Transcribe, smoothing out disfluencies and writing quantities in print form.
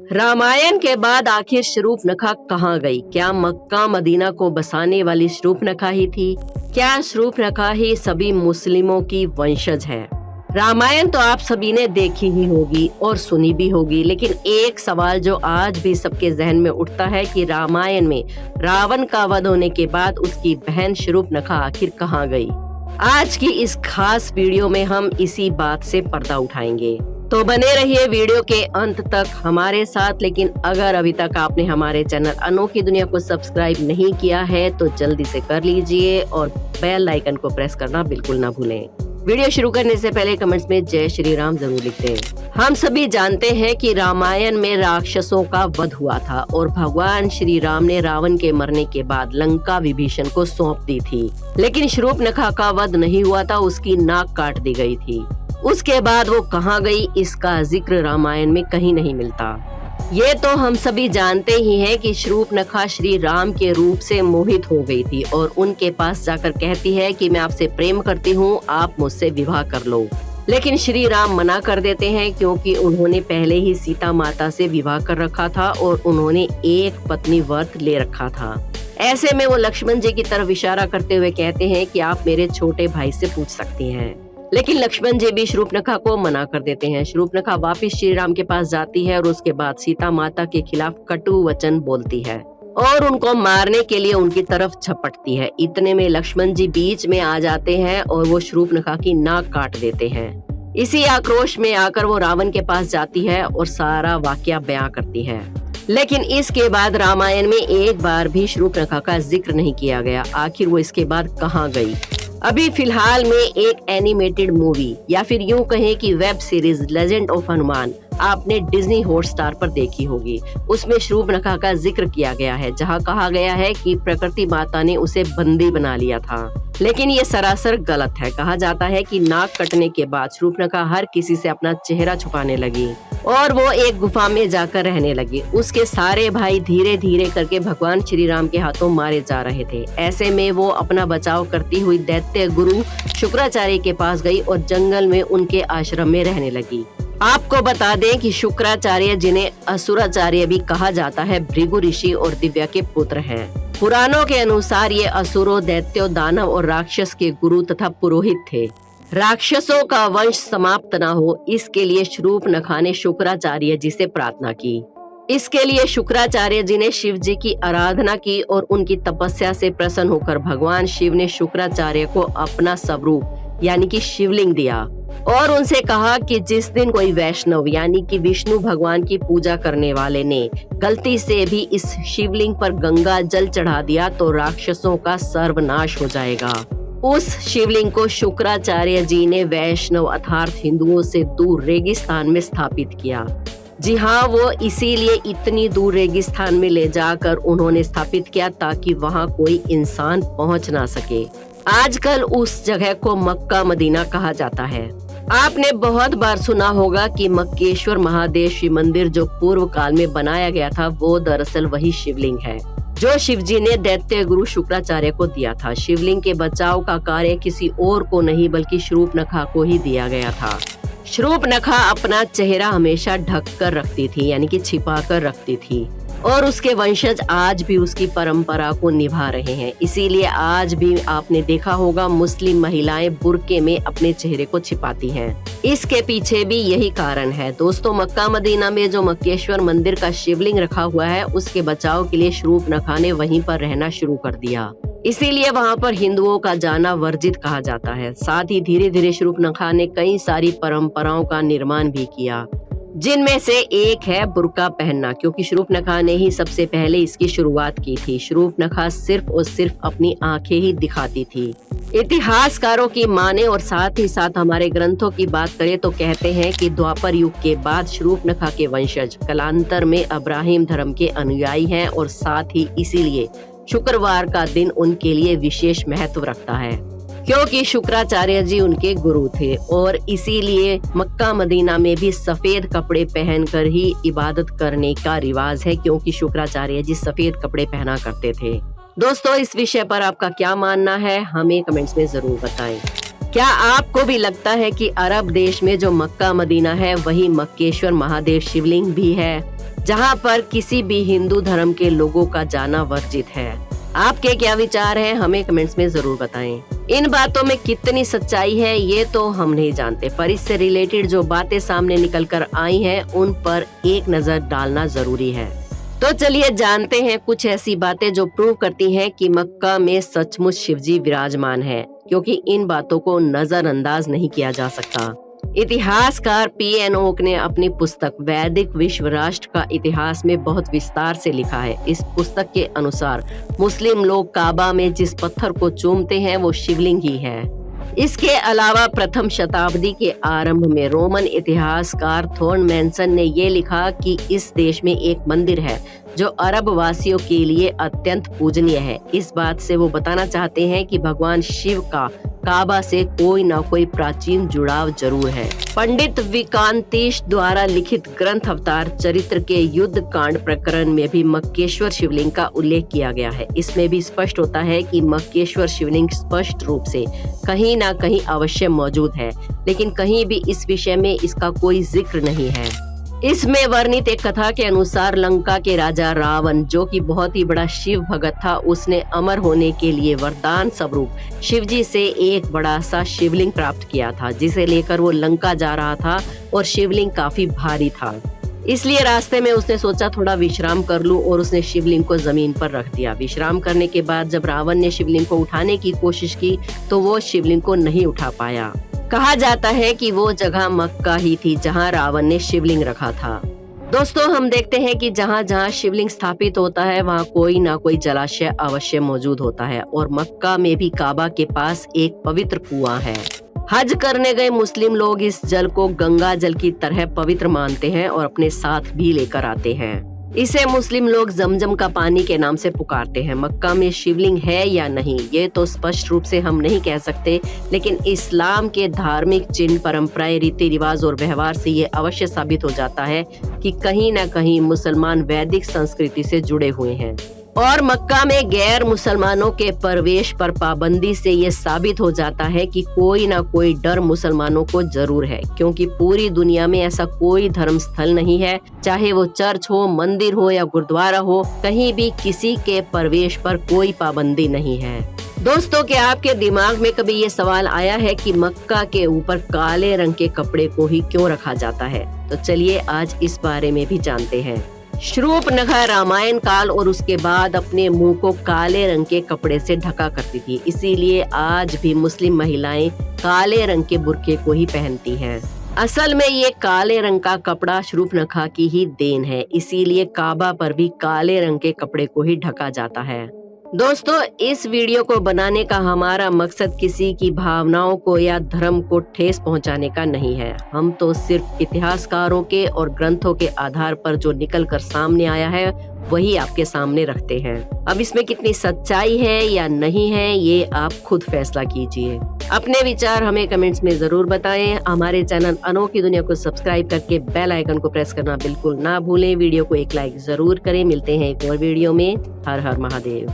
रामायण के बाद आखिर शूर्पणखा कहाँ गई? क्या मक्का मदीना को बसाने वाली शूर्पणखा ही थी? क्या शूर्पणखा ही सभी मुस्लिमों की वंशज है? रामायण तो आप सभी ने देखी ही होगी और सुनी भी होगी, लेकिन एक सवाल जो आज भी सबके जहन में उठता है कि रामायण में रावण का वध होने के बाद उसकी बहन शूर्पणखा आखिर कहाँ गई? आज की इस खास वीडियो में हम इसी बात से पर्दा उठाएंगे, तो बने रहिए वीडियो के अंत तक हमारे साथ। लेकिन अगर अभी तक आपने हमारे चैनल अनोखी दुनिया को सब्सक्राइब नहीं किया है तो जल्दी से कर लीजिए और बेल आइकन को प्रेस करना बिल्कुल ना भूलें। वीडियो शुरू करने से पहले कमेंट्स में जय श्री राम जरूर लिख दें। हम सभी जानते हैं कि रामायण में राक्षसों का वध हुआ था और भगवान श्री राम ने रावण के मरने के बाद लंका विभीषण को सौंप दी थी, लेकिन शूर्पणखा का वध नहीं हुआ था, उसकी नाक काट दी गई थी। उसके बाद वो कहाँ गई, इसका जिक्र रामायण में कहीं नहीं मिलता। ये तो हम सभी जानते ही हैं कि शूर्पणखा श्री राम के रूप से मोहित हो गई थी और उनके पास जाकर कहती है कि मैं आपसे प्रेम करती हूँ, आप मुझसे विवाह कर लो। लेकिन श्री राम मना कर देते हैं क्योंकि उन्होंने पहले ही सीता माता से विवाह कर रखा था और उन्होंने एक पत्नी व्रत ले रखा था। ऐसे में वो लक्ष्मण जी की तरफ इशारा करते हुए कहते हैं कि आप मेरे छोटे भाई से पूछ सकती हैं। लेकिन लक्ष्मण जी भी शूर्पणखा को मना कर देते हैं। शूर्पणखा वापस श्री राम के पास जाती है और उसके बाद सीता माता के खिलाफ कटु वचन बोलती है और उनको मारने के लिए उनकी तरफ झपटती है। इतने में लक्ष्मण जी बीच में आ जाते हैं और वो शूर्पणखा की नाक काट देते हैं। इसी आक्रोश में आकर वो रावण के पास जाती है और सारा वाकया बयां करती है। लेकिन इसके बाद रामायण में एक बार भी शूर्पणखा का जिक्र नहीं किया गया। आखिर वो इसके बाद कहाँ गई? अभी फिलहाल में एक एनिमेटेड मूवी या फिर यूं कहें कि web series legend of Hanuman आपने डिज्नी हॉटस्टार पर देखी होगी। उसमें शूर्पणखा का जिक्र किया गया है, जहां कहा गया है कि प्रकृति माता ने उसे बंदी बना लिया था। लेकिन ये सरासर गलत है। कहा जाता है कि नाक कटने के बाद शूर्पणखा हर किसी से अपना चेहरा छुपाने लगी और वो एक गुफा में जाकर रहने लगी। उसके सारे भाई धीरे धीरे करके भगवान श्री राम के हाथों मारे जा रहे थे। ऐसे में वो अपना बचाव करती हुई दैत्य गुरु शुक्राचार्य के पास गई और जंगल में उनके आश्रम में रहने लगी। आपको बता दें कि शुक्राचार्य, जिन्हें असुराचार्य भी कहा जाता है, भृगु ऋषि और दिव्या के पुत्र हैं। पुराणों के अनुसार ये असुरों, दैत्यों, दानव और राक्षस के गुरु तथा पुरोहित थे। राक्षसों का वंश समाप्त न हो, इसके लिए शूर्पणखा ने शुक्राचार्य जी से प्रार्थना की। इसके लिए शुक्राचार्य जी ने शिव जी की आराधना की और उनकी तपस्या से प्रसन्न होकर भगवान शिव ने शुक्राचार्य को अपना स्वरूप यानी कि शिवलिंग दिया और उनसे कहा कि जिस दिन कोई वैष्णव यानी कि विष्णु भगवान की पूजा करने वाले ने गलती से भी इस शिवलिंग पर गंगा जल चढ़ा दिया तो राक्षसों का सर्वनाश हो जाएगा। उस शिवलिंग को शुक्राचार्य जी ने वैष्णव अर्थात हिंदुओं से दूर रेगिस्तान में स्थापित किया। जी हाँ, वो इसीलिए इतनी दूर रेगिस्तान में ले जाकर उन्होंने स्थापित किया ताकि वहाँ कोई इंसान पहुँच ना सके। आजकल उस जगह को मक्का मदीना कहा जाता है। आपने बहुत बार सुना होगा कि मक्केश्वर महादेव शिव मंदिर जो पूर्व काल में बनाया गया था, वो दरअसल वही शिवलिंग है जो शिव जी ने दैत्य गुरु शुक्राचार्य को दिया था। शिवलिंग के बचाव का कार्य किसी और को नहीं बल्कि शूर्पणखा को ही दिया गया था। शूर्पणखा अपना चेहरा हमेशा ढक कर रखती थी यानी कि छिपा कर रखती थी और उसके वंशज आज भी उसकी परंपरा को निभा रहे हैं। इसीलिए आज भी आपने देखा होगा मुस्लिम महिलाएं बुर्के में अपने चेहरे को छिपाती हैं। इसके पीछे भी यही कारण है। दोस्तों, मक्का मदीना में जो मक्केश्वर मंदिर का शिवलिंग रखा हुआ है, उसके बचाव के लिए शूर्पणखा ने वहीं पर रहना शुरू कर दिया। इसीलिए वहां पर हिंदुओं का जाना वर्जित कहा जाता है। साथ ही धीरे धीरे शूर्पणखा ने कई सारी परंपराओं का निर्माण भी किया, जिनमें से एक है बुर्का पहनना, क्योंकि शूर्पणखा ने ही सबसे पहले इसकी शुरुआत की थी। शूर्पणखा सिर्फ और सिर्फ अपनी आंखें ही दिखाती थी। इतिहासकारों की माने और साथ ही साथ हमारे ग्रंथों की बात करें तो कहते हैं कि द्वापर युग के बाद शूर्पणखा के वंशज कालांतर में अब्राहिम धर्म के अनुयायी हैं और साथ ही इसीलिए शुक्रवार का दिन उनके लिए विशेष महत्व रखता है, क्योंकि शुक्राचार्य जी उनके गुरु थे और इसीलिए मक्का मदीना में भी सफेद कपड़े पहनकर ही इबादत करने का रिवाज है, क्योंकि शुक्राचार्य जी सफेद कपड़े पहना करते थे। दोस्तों, इस विषय पर आपका क्या मानना है, हमें कमेंट्स में जरूर बताएं। क्या आपको भी लगता है कि अरब देश में जो मक्का मदीना है वही मक्केश्वर महादेव शिवलिंग भी है? जहां पर किसी भी हिंदू धर्म के लोगों का जाना वर्जित है। आपके क्या विचार हैं, हमें कमेंट्स में जरूर बताएं। इन बातों में कितनी सच्चाई है ये तो हम नहीं जानते, पर इससे रिलेटेड जो बातें सामने निकल कर आई हैं उन पर एक नजर डालना जरूरी है। तो चलिए जानते हैं कुछ ऐसी बातें जो प्रूव करती हैं कि मक्का में सचमुच शिवजी विराजमान है, क्योंकि इन बातों को नजरअंदाज नहीं किया जा सकता। इतिहासकार P.N. ओक ने अपनी पुस्तक वैदिक विश्व राष्ट्र का इतिहास में बहुत विस्तार से लिखा है। इस पुस्तक के अनुसार मुस्लिम लोग काबा में जिस पत्थर को चूमते हैं वो शिवलिंग ही है। इसके अलावा प्रथम शताब्दी के आरंभ में रोमन इतिहासकार थॉर्न मैनसन ने ये लिखा कि इस देश में एक मंदिर है जो अरब वासियों के लिए अत्यंत पूजनीय है। इस बात से वो बताना चाहते हैं कि भगवान शिव का काबा से कोई ना कोई प्राचीन जुड़ाव जरूर है। पंडित विकांतेश द्वारा लिखित ग्रंथ अवतार चरित्र के युद्ध कांड प्रकरण में भी मक्केश्वर शिवलिंग का उल्लेख किया गया है। इसमें भी स्पष्ट होता है कि मक्केश्वर शिवलिंग स्पष्ट रूप से कहीं ना कहीं अवश्य मौजूद है, लेकिन कहीं भी इस विषय में इसका कोई जिक्र नहीं है। इसमें वर्णित एक कथा के अनुसार लंका के राजा रावण, जो कि बहुत ही बड़ा शिव भगत था, उसने अमर होने के लिए वरदान स्वरूप शिवजी से एक बड़ा सा शिवलिंग प्राप्त किया था, जिसे लेकर वो लंका जा रहा था और शिवलिंग काफी भारी था। इसलिए रास्ते में उसने सोचा थोड़ा विश्राम कर लूं और उसने शिवलिंग को जमीन पर रख दिया। विश्राम करने के बाद जब रावण ने शिवलिंग को उठाने की कोशिश की तो वो शिवलिंग को नहीं उठा पाया। कहा जाता है कि वो जगह मक्का ही थी जहां रावण ने शिवलिंग रखा था। दोस्तों, हम देखते हैं कि जहां जहां शिवलिंग स्थापित होता है वहां कोई ना कोई जलाशय अवश्य मौजूद होता है, और मक्का में भी काबा के पास एक पवित्र कुआं है। हज करने गए मुस्लिम लोग इस जल को गंगा जल की तरह पवित्र मानते हैं और अपने साथ भी लेकर आते हैं। इसे मुस्लिम लोग जमजम का पानी के नाम से पुकारते हैं। मक्का में शिवलिंग है या नहीं ये तो स्पष्ट रूप से हम नहीं कह सकते, लेकिन इस्लाम के धार्मिक चिन्ह, परंपराएं, रीति रिवाज और व्यवहार से ये अवश्य साबित हो जाता है कि कहीं न कहीं मुसलमान वैदिक संस्कृति से जुड़े हुए हैं। और मक्का में गैर मुसलमानों के प्रवेश पर पाबंदी से ये साबित हो जाता है कि कोई ना कोई डर मुसलमानों को जरूर है, क्योंकि पूरी दुनिया में ऐसा कोई धर्म स्थल नहीं है, चाहे वो चर्च हो, मंदिर हो या गुरुद्वारा हो, कहीं भी किसी के प्रवेश पर कोई पाबंदी नहीं है। दोस्तों, क्या आपके दिमाग में कभी ये सवाल आया है कि मक्का के ऊपर काले रंग के कपड़े को ही क्यों रखा जाता है? तो चलिए आज इस बारे में भी जानते हैं। शूर्पणखा रामायण काल और उसके बाद अपने मुंह को काले रंग के कपड़े से ढका करती थी, इसीलिए आज भी मुस्लिम महिलाएं काले रंग के बुर्के को ही पहनती हैं। असल में ये काले रंग का कपड़ा शूर्पणखा की ही देन है, इसीलिए काबा पर भी काले रंग के कपड़े को ही ढका जाता है। दोस्तों, इस वीडियो को बनाने का हमारा मकसद किसी की भावनाओं को या धर्म को ठेस पहुंचाने का नहीं है। हम तो सिर्फ इतिहासकारों के और ग्रंथों के आधार पर जो निकल कर सामने आया है वही आपके सामने रखते हैं। अब इसमें कितनी सच्चाई है या नहीं है ये आप खुद फैसला कीजिए। अपने विचार हमें कमेंट्स में जरूर बताएं। हमारे चैनल अनोखी दुनिया को सब्सक्राइब करके बेल आइकन को प्रेस करना बिल्कुल ना भूलें। वीडियो को एक लाइक जरूर करें। मिलते हैं एक और वीडियो में। हर हर महादेव।